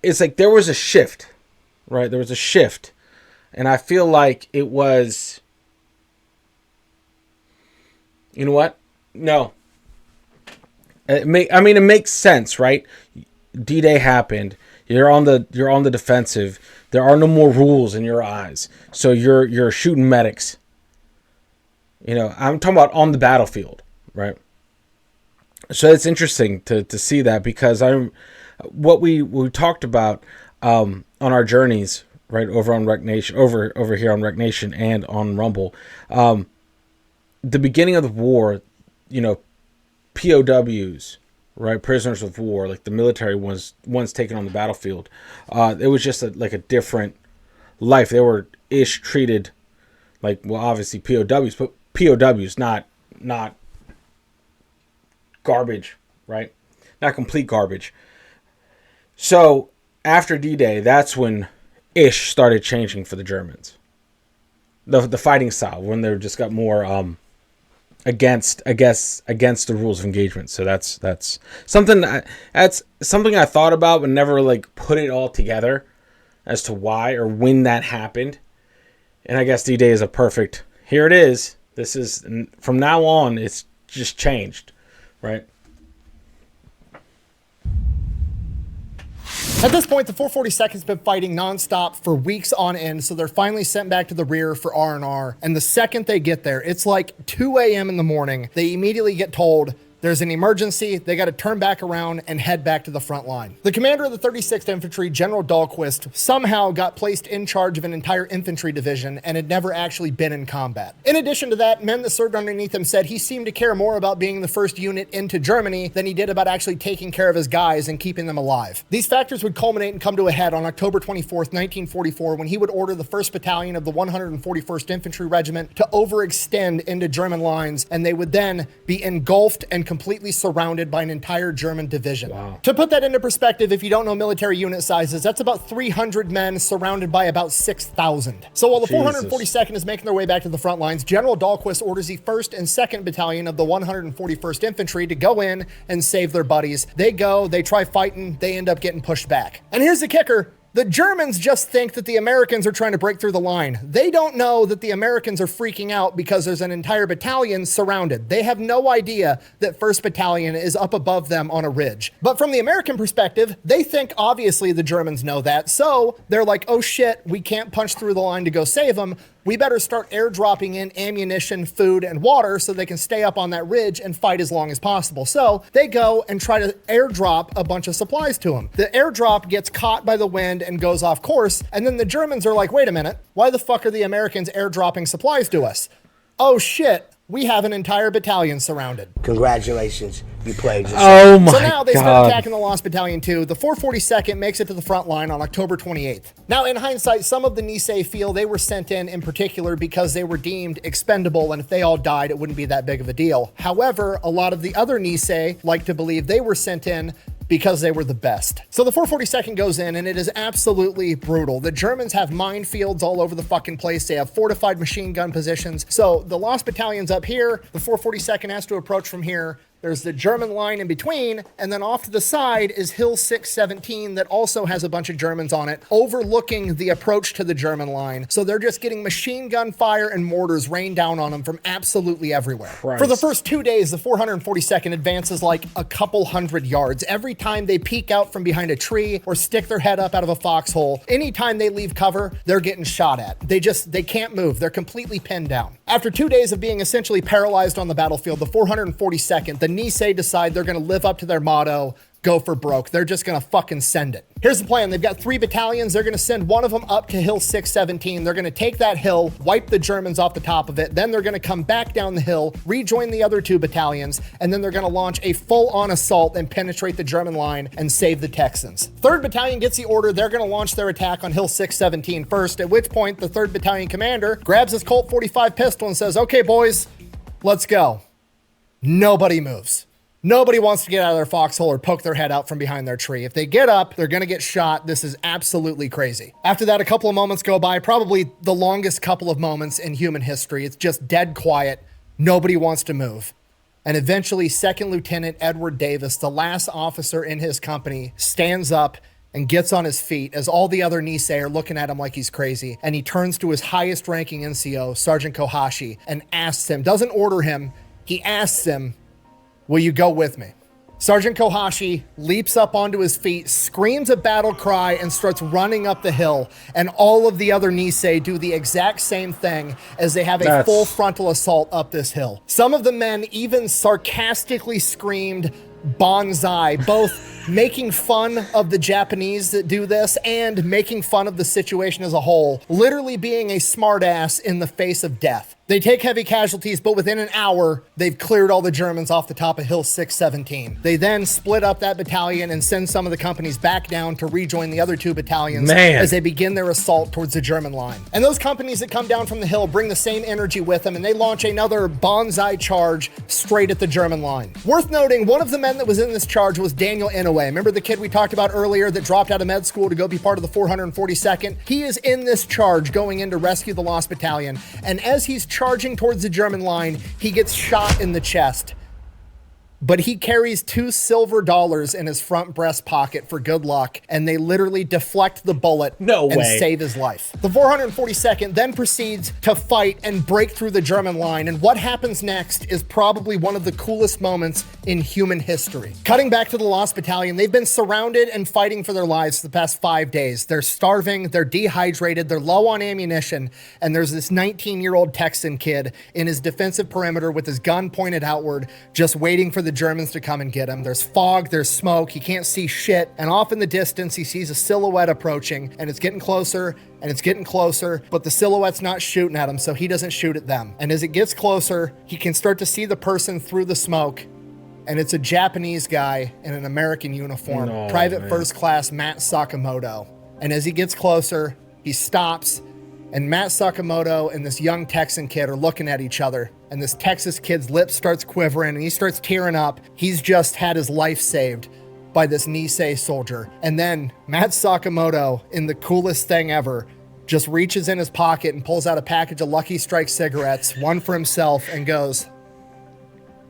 S1: It's like there was a shift, right? There was a shift. And I feel like it was... You know what? No. It makes sense, right? D-Day happened. You're on the defensive. There are no more rules in your eyes. So you're shooting medics. You know, I'm talking about on the battlefield, right? So it's interesting to see that because what we talked about on our journeys, right, over on Rec Nation, over here on Rec Nation and on Rumble. The beginning of the war, you know, POWs, right, prisoners of war, like the military ones taken on the battlefield, it was just like a different life. They were treated like, well, obviously POWs, but POWs, not garbage, right? Not complete garbage. So after D-Day, that's when started changing for the Germans. The fighting style, when they just got more against the rules of engagement. So that's something I thought about but never like put it all together as to why or when that happened. And I guess D-Day is a perfect, here it is. This is, from now on, it's just changed, right?
S2: At this point, the 442nd's been fighting nonstop for weeks on end, so they're finally sent back to the rear for R&R. And the second they get there, it's like 2 a.m. in the morning, they immediately get told there's an emergency, they got to turn back around and head back to the front line. The commander of the 36th Infantry, General Dahlquist, somehow got placed in charge of an entire infantry division and had never actually been in combat. In addition to that, men that served underneath him said he seemed to care more about being the first unit into Germany than he did about actually taking care of his guys and keeping them alive. These factors would culminate and come to a head on October 24th, 1944, when he would order the 1st Battalion of the 141st Infantry Regiment to overextend into German lines, and they would then be engulfed and completely surrounded by an entire German division.
S1: Wow.
S2: To put that into perspective, if you don't know military unit sizes, that's about 300 men surrounded by about 6,000. So while the 442nd is making their way back to the front lines, General Dahlquist orders the 1st and 2nd Battalion of the 141st Infantry to go in and save their buddies. They go, they try fighting, they end up getting pushed back. And here's the kicker. The Germans just think that the Americans are trying to break through the line. They don't know that the Americans are freaking out because there's an entire battalion surrounded. They have no idea that 1st Battalion is up above them on a ridge. But from the American perspective, they think obviously the Germans know that. So they're like, oh shit, we can't punch through the line to go save them. We better start airdropping in ammunition, food, and water so they can stay up on that ridge and fight as long as possible. So they go and try to airdrop a bunch of supplies to them. The airdrop gets caught by the wind and goes off course. And then the Germans are like, wait a minute, why the fuck are the Americans airdropping supplies to us? Oh shit, we have an entire battalion surrounded.
S6: Congratulations, you played yourself.
S1: Oh my
S2: So now they
S1: God.
S2: start attacking the Lost Battalion too. The 442nd makes it to the front line on October 28th. Now, in hindsight, some of the Niihau feel they were sent in particular because they were deemed expendable, and if they all died, it wouldn't be that big of a deal. However, a lot of the other Niihau like to believe they were sent in because they were the best. So the 442nd goes in, and it is absolutely brutal. The Germans have minefields all over the fucking place. They have fortified machine gun positions. So the Lost Battalion's up here. The 442nd has to approach from here. There's the German line in between, and then off to the side is Hill 617 that also has a bunch of Germans on it, overlooking the approach to the German line. So they're just getting machine gun fire and mortars rained down on them from absolutely everywhere.
S1: Christ.
S2: For the first 2 days, the 442nd advances like a couple hundred yards. Every time they peek out from behind a tree or stick their head up out of a foxhole, anytime they leave cover, they're getting shot at. They can't move. They're completely pinned down. After 2 days of being essentially paralyzed on the battlefield, the 442nd, the Niihau decide they're going to live up to their motto, go for broke. They're just going to fucking send it. Here's the plan. They've got 3 battalions. They're going to send one of them up to Hill 617. They're going to take that hill, wipe the Germans off the top of it. Then they're going to come back down the hill, rejoin the other 2 battalions, and then they're going to launch a full-on assault and penetrate the German line and save the Texans. 3rd Battalion gets the order. They're going to launch their attack on Hill 617 first, at which point the 3rd Battalion commander grabs his Colt 45 pistol and says, okay, boys, let's go. Nobody moves. Nobody wants to get out of their foxhole or poke their head out from behind their tree. If they get up, they're going to get shot. This is absolutely crazy. After that, a couple of moments go by, probably the longest couple of moments in human history. It's just dead quiet. Nobody wants to move. And eventually, 2nd Lieutenant Edward Davis, the last officer in his company, stands up and gets on his feet as all the other Niihau are looking at him like he's crazy. And he turns to his highest ranking NCO, Sergeant Kohashi, and asks him, doesn't order him, he asks him, will you go with me? Sergeant Kohashi leaps up onto his feet, screams a battle cry, and starts running up the hill. And all of the other Niihau do the exact same thing as they have a full frontal assault up this hill. Some of the men even sarcastically screamed, "Bonsai," both making fun of the Japanese that do this and making fun of the situation as a whole, literally being a smartass in the face of death. They take heavy casualties, but within an hour, they've cleared all the Germans off the top of Hill 617. They then split up that battalion and send some of the companies back down to rejoin the other 2 battalions as they begin their assault towards the German line. And those companies that come down from the hill bring the same energy with them, and they launch another bonsai charge straight at the German line. Worth noting, one of the men that was in this charge was Daniel Inouye. Remember the kid we talked about earlier that dropped out of med school to go be part of the 442nd? He is in this charge going in to rescue the Lost Battalion, and as he's charging towards the German line, he gets shot in the chest. But he carries $2 silver in his front breast pocket for good luck, and they literally deflect the bullet and save his life. The 442nd then proceeds to fight and break through the German line, and what happens next is probably one of the coolest moments in human history. Cutting back to the Lost Battalion, they've been surrounded and fighting for their lives for the past 5 days. They're starving, they're dehydrated, they're low on ammunition, and there's this 19-year-old Texan kid in his defensive perimeter with his gun pointed outward, just waiting for the Germans to come and get him. There's fog, there's smoke, he can't see shit, and off in the distance he sees a silhouette approaching, and it's getting closer, and it's getting closer, but the silhouette's not shooting at him, so he doesn't shoot at them. And as it gets closer, he can start to see the person through the smoke, and it's a Japanese guy in an American uniform, Private First Class Matt Sakamoto. And as he gets closer, he stops, and Matt Sakamoto and this young Texan kid are looking at each other, and this Texas kid's lip starts quivering and he starts tearing up. He's just had his life saved by this Niihau soldier. And then Matt Sakamoto, in the coolest thing ever, just reaches in his pocket and pulls out a package of Lucky Strike cigarettes, one for himself, and goes,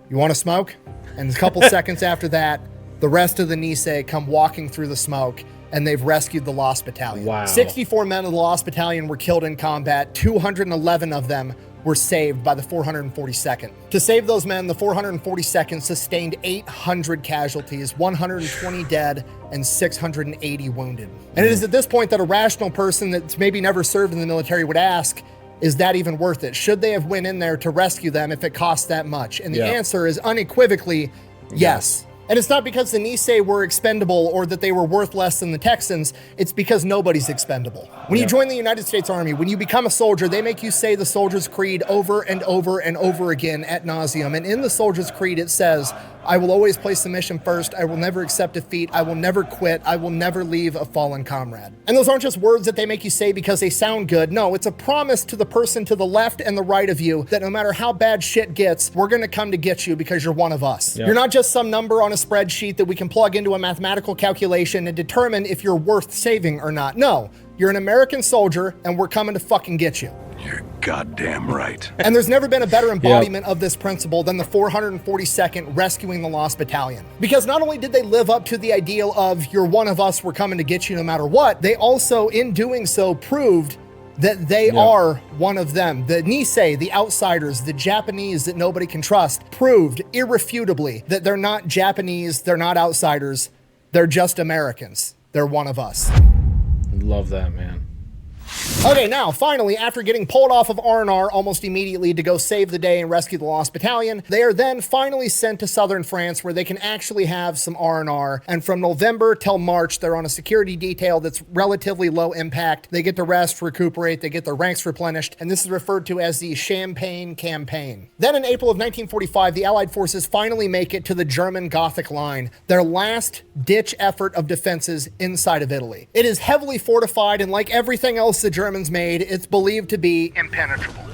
S2: "You want to smoke?" And a couple seconds after that, the rest of the Niihau come walking through the smoke, and they've rescued the Lost Battalion.
S1: Wow.
S2: 64 men of the Lost Battalion were killed in combat. 211 of them were saved by the 442nd. To save those men, the 442nd sustained 800 casualties, 120 dead, and 680 wounded. And it is at this point that a rational person that's maybe never served in the military would ask, is that even worth it? Should they have went in there to rescue them if it costs that much? And the answer is unequivocally yes. And it's not because the Niihau were expendable or that they were worth less than the Texans. It's because nobody's expendable. When you join the United States Army, when you become a soldier, they make you say the Soldier's Creed over and over and over again ad nauseum. And in the Soldier's Creed, it says, I will always place the mission first. I will never accept defeat. I will never quit. I will never leave a fallen comrade. And those aren't just words that they make you say because they sound good. No, it's a promise to the person to the left and the right of you that no matter how bad shit gets, we're going to come to get you because you're one of us. You're not just some number on a spreadsheet that we can plug into a mathematical calculation and determine if you're worth saving or not. No, you're an American soldier and we're coming to fucking get you.
S8: You're goddamn right.
S2: And there's never been a better embodiment of this principle than the 442nd rescuing the Lost Battalion. Because not only did they live up to the ideal of you're one of us, we're coming to get you no matter what, they also, in doing so, proved that they are one of them. The Niihau, the outsiders, the Japanese that nobody can trust, proved irrefutably that they're not Japanese, they're not outsiders, they're just Americans. They're one of us.
S1: Love that, man.
S2: Okay, now, finally, after getting pulled off of R&R almost immediately to go save the day and rescue the Lost Battalion, they are then finally sent to southern France where they can actually have some R&R. And from November till March, they're on a security detail that's relatively low impact. They get to rest, recuperate, they get their ranks replenished, and this is referred to as the Champagne Campaign. Then in April of 1945, the Allied forces finally make it to the German Gothic Line, their last-ditch effort of defenses inside of Italy. It is heavily fortified, and like everything else the Germans made, it's believed to be impenetrable.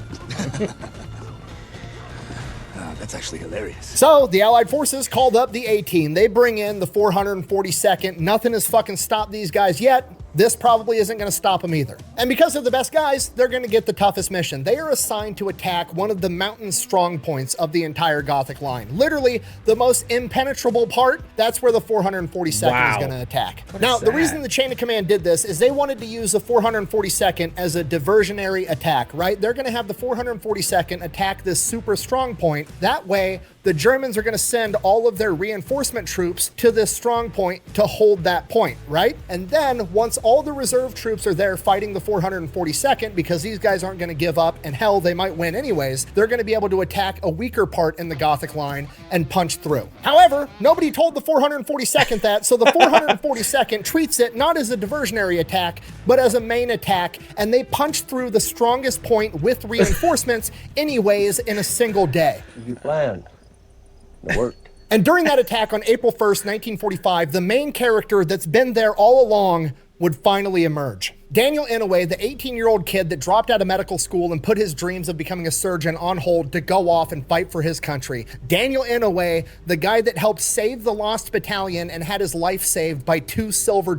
S6: That's actually hilarious.
S2: So the Allied forces called up the A-Team. They bring in the 442nd. Nothing has fucking stopped these guys yet. This probably isn't going to stop them either. And because they're the best guys, they're going to get the toughest mission. They are assigned to attack one of the mountain strong points of the entire Gothic Line. Literally, the most impenetrable part, that's where the 442nd is going to attack. Now, the reason the chain of command did this is they wanted to use the 442nd as a diversionary attack, right? They're going to have the 442nd attack this super strong point. That way, the Germans are going to send all of their reinforcement troops to this strong point to hold that point, right? And then once all the reserve troops are there fighting the 442nd, because these guys aren't going to give up, and hell, they might win anyways, they're going to be able to attack a weaker part in the Gothic Line and punch through. However, nobody told the 442nd that, so the 442nd treats it not as a diversionary attack, but as a main attack, and they punch through the strongest point with reinforcements anyways in a single day.
S9: You planned. It worked.
S2: And during that attack on April 1st, 1945, the main character that's been there all along would finally emerge. Daniel Inouye, the 18-year-old kid that dropped out of medical school and put his dreams of becoming a surgeon on hold to go off and fight for his country. Daniel Inouye, the guy that helped save the Lost Battalion and had his life saved by $2 silver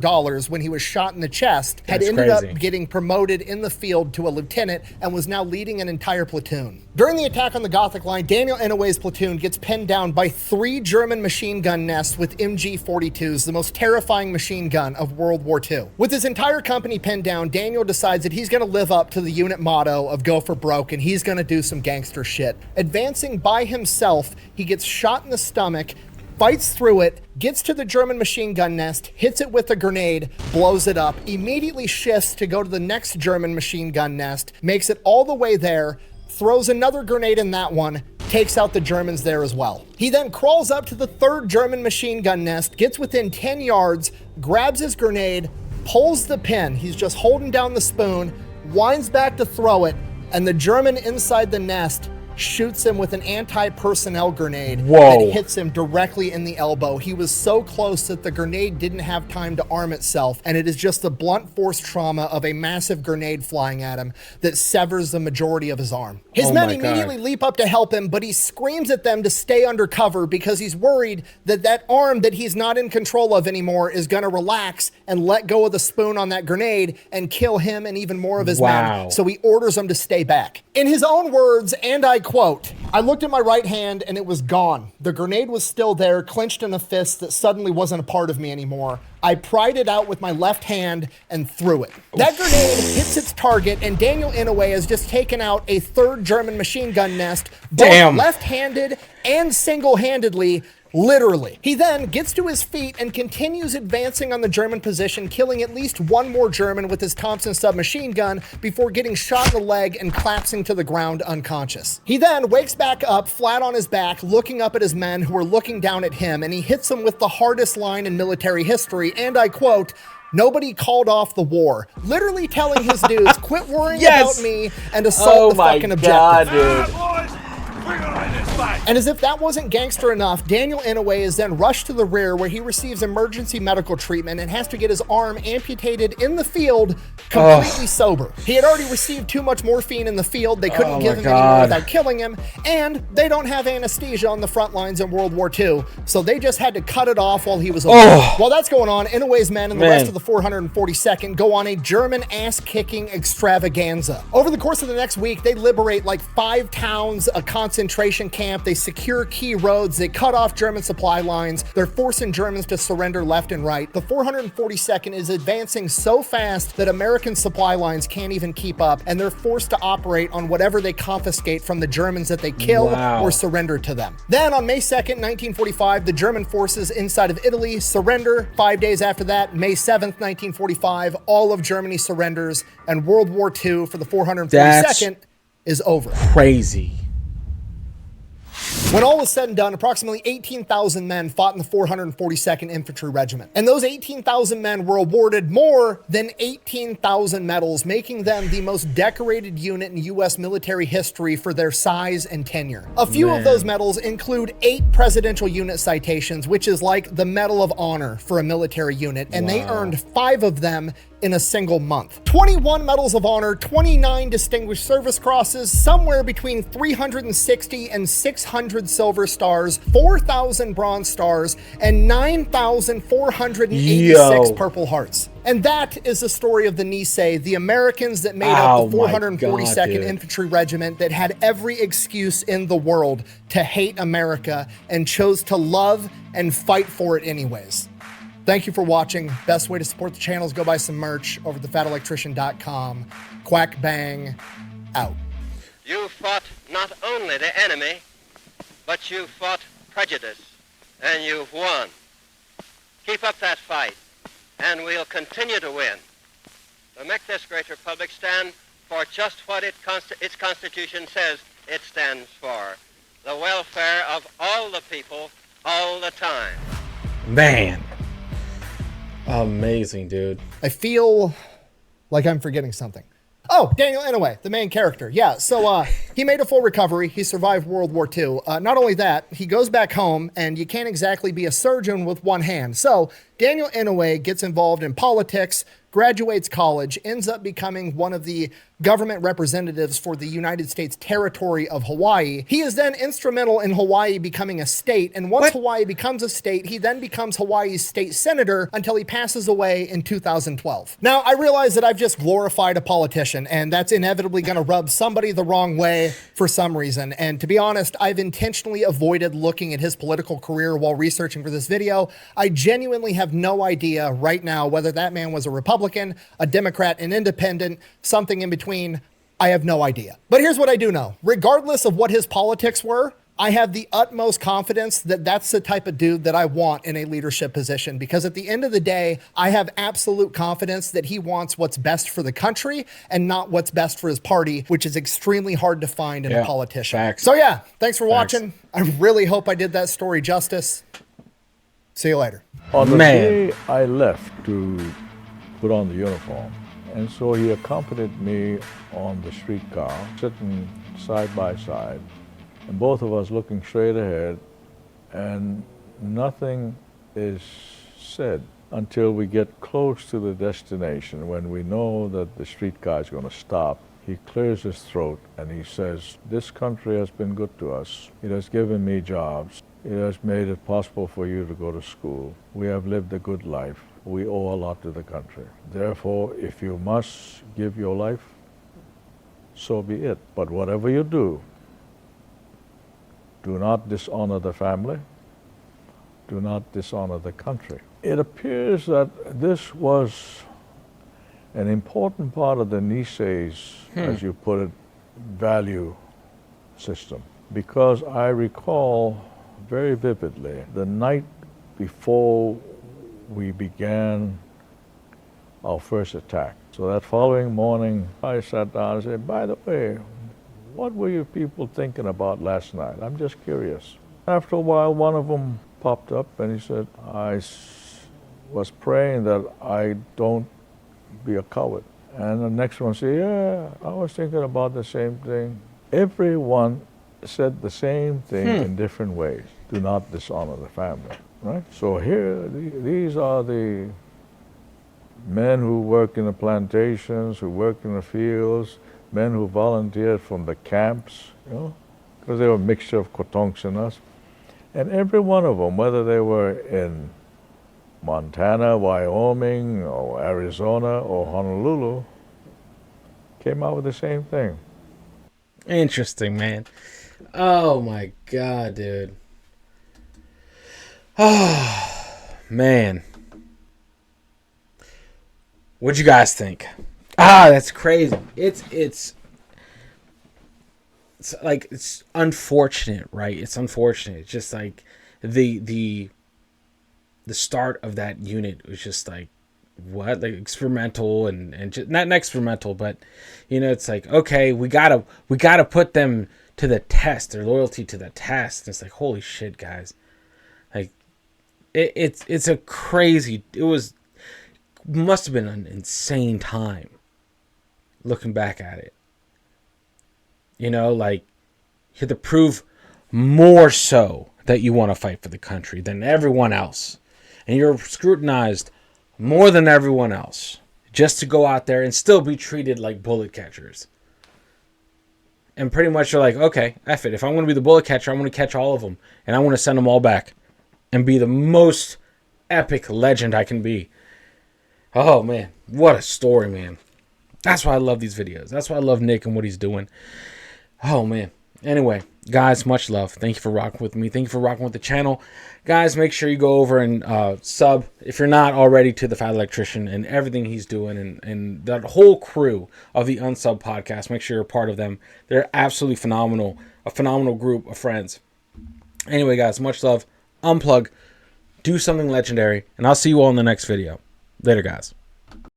S2: when he was shot in the chest, had ended up getting promoted in the field to a lieutenant and was now leading an entire platoon. During the attack on the Gothic Line, Daniel Inouye's platoon gets pinned down by 3 German machine gun nests with MG-42s, the most terrifying machine gun of World War II. With his entire company pinned down, Daniel decides that he's going to live up to the unit motto of go for broke, and he's going to do some gangster shit. Advancing by himself, he gets shot in the stomach, fights through it, gets to the German machine gun nest, hits it with a grenade, blows it up, immediately shifts to go to the next German machine gun nest, makes it all the way there, throws another grenade in that one, takes out the Germans there as well. He then crawls up to the 3rd German machine gun nest, gets within 10 yards, grabs his grenade, pulls the pin, he's just holding down the spoon, winds back to throw it, and the German inside the nest shoots him with an anti-personnel grenade that hits him directly in the elbow. He was so close that the grenade didn't have time to arm itself, and it is just the blunt force trauma of a massive grenade flying at him that severs the majority of his arm. His men immediately leap up to help him, but he screams at them to stay under cover because he's worried that that arm that he's not in control of anymore is going to relax and let go of the spoon on that grenade and kill him and even more of his men. So he orders them to stay back. In his own words, and I quote, I looked at my right hand and it was gone. The grenade was still there, clenched in a fist that suddenly wasn't a part of me anymore. I pried it out with my left hand and threw it. That grenade hits its target, and Daniel Inouye has just taken out a third German machine gun nest, both left-handed and single-handedly. Literally. He then gets to his feet and continues advancing on the German position, killing at least one more German with his Thompson submachine gun before getting shot in the leg and collapsing to the ground unconscious. He then wakes back up flat on his back, looking up at his men who are looking down at him, and he hits them with the hardest line in military history, and I quote, "Nobody called off the war." Literally telling his dudes, quit worrying about me and assault the fucking objective.
S1: Dude.
S2: And as if that wasn't gangster enough, Daniel Inouye is then rushed to the rear where he receives emergency medical treatment and has to get his arm amputated in the field completely sober. He had already received too much morphine in the field. They couldn't give him any more without killing him. And they don't have anesthesia on the front lines in World War II. So they just had to cut it off while he was away. While that's going on, Inouye's men and the rest of the 442nd go on a German ass-kicking extravaganza. Over the course of the next week, they liberate like 5 towns, a concentration camp. They secure key roads. They cut off German supply lines. They're forcing Germans to surrender left and right. The 442nd is advancing so fast that American supply lines can't even keep up, and they're forced to operate on whatever they confiscate from the Germans that they kill or surrender to them. Then on May 2nd, 1945, the German forces inside of Italy surrender. 5 days after that, May 7th, 1945, all of Germany surrenders, and World War II for the 442nd is over.
S1: Crazy.
S2: When all was said and done, approximately 18,000 men fought in the 442nd Infantry Regiment. And those 18,000 men were awarded more than 18,000 medals, making them the most decorated unit in U.S. military history for their size and tenure. A few of those medals include 8 Presidential Unit Citations, which is like the Medal of Honor for a military unit, and they earned 5 of them in a single month. 21 Medals of Honor, 29 Distinguished Service Crosses, somewhere between 360 and 600 Silver Stars, 4,000 Bronze Stars, and 9,486 Purple Hearts. And that is the story of the Niihau, the Americans that made up the 442nd Infantry Regiment that had every excuse in the world to hate America and chose to love and fight for it anyways. Thank you for watching. Best way to support the channel is go buy some merch over at thefatelectrician.com. Quack bang, out.
S10: You fought not only the enemy, but you fought prejudice, and you've won. Keep up that fight, and we'll continue to win. To make this great republic stand for just what its Constitution says it stands for, the welfare of all the people, all the time.
S1: Man. Amazing, dude.
S2: I feel like I'm forgetting something. Oh, Daniel Inouye, the main character. Yeah, so he made a full recovery. He survived World War II. Not only that, he goes back home, and you can't exactly be a surgeon with one hand. So Daniel Inouye gets involved in politics, graduates college, ends up becoming one of the government representatives for the United States territory of Hawaii. He is then instrumental in Hawaii becoming a state, and once Hawaii becomes a state, he then becomes Hawaii's state senator until he passes away in 2012. Now, I realize that I've just glorified a politician, and that's inevitably going to rub somebody the wrong way for some reason, and to be honest, I've intentionally avoided looking at his political career while researching for this video. I genuinely have no idea right now whether that man was a Republican, a Democrat, an independent, something in between. I have no idea. But here's what I do know. Regardless of what his politics were, I have the utmost confidence that that's the type of dude that I want in a leadership position, because at the end of the day, I have absolute confidence that he wants what's best for the country and not what's best for his party, which is extremely hard to find in a politician.
S1: Facts.
S2: So yeah, thanks for watching. I really hope I did that story justice. See you later.
S11: On the day I left to put on the uniform, and so he accompanied me on the streetcar, sitting side by side, and both of us looking straight ahead, and nothing is said until we get close to the destination. When we know that the streetcar is going to stop, he clears his throat and he says, "This country has been good to us. It has given me jobs. It has made it possible for you to go to school. We have lived a good life. We owe a lot to the country. Therefore, if you must give your life, so be it. But whatever you do, Do not dishonor the family. Do not dishonor the country. It appears that this was an important part of the Niihau's, as you put it, value system. Because I recall very vividly the night before we began our first attack. So that following morning, I sat down and said, by the way, what were you people thinking about last night? I'm just curious. After a while, one of them popped up and he said, I was praying that I don't be a coward. And the next one said, yeah, I was thinking about the same thing. Everyone said the same thing in different ways. Do not dishonor the family, right? So here, these are the men who work in the plantations, who work in the fields, men who volunteered from the camps, you know, because they were a mixture of Kotonks and us. And every one of them, whether they were in Montana, Wyoming, or Arizona, or Honolulu, came out with the same thing.
S1: Interesting, man. Oh my God, dude. Oh, man. What'd you guys think? That's crazy. It's like, it's unfortunate, right? It's unfortunate. It's just like the start of that unit was just like, what? Like experimental and just, not experimental, but you know, it's like, okay, we gotta put them to the test, their loyalty to the test. And it's like, holy shit, guys. Like it's a crazy, must have been an insane time looking back at it. You know, like, you have to prove more so that you want to fight for the country than everyone else. And you're scrutinized more than everyone else just to go out there and still be treated like bullet catchers. And pretty much you're like, okay, F it. If I want to be the bullet catcher, I want to catch all of them. And I want to send them all back and be the most epic legend I can be. Oh, man. What a story, man. That's why I love these videos. That's why I love Nick and what he's doing. Oh, man. Anyway, guys, much love. Thank you for rocking with me. Thank you for rocking with the channel. Guys, make sure you go over and sub, if you're not already, to the Fat Electrician and everything he's doing. And that whole crew of the Unsub podcast. Make sure you're a part of them. They're absolutely phenomenal. A phenomenal group of friends. Anyway, guys, much love. Unplug. Do something legendary. And I'll see you all in the next video. Later, guys.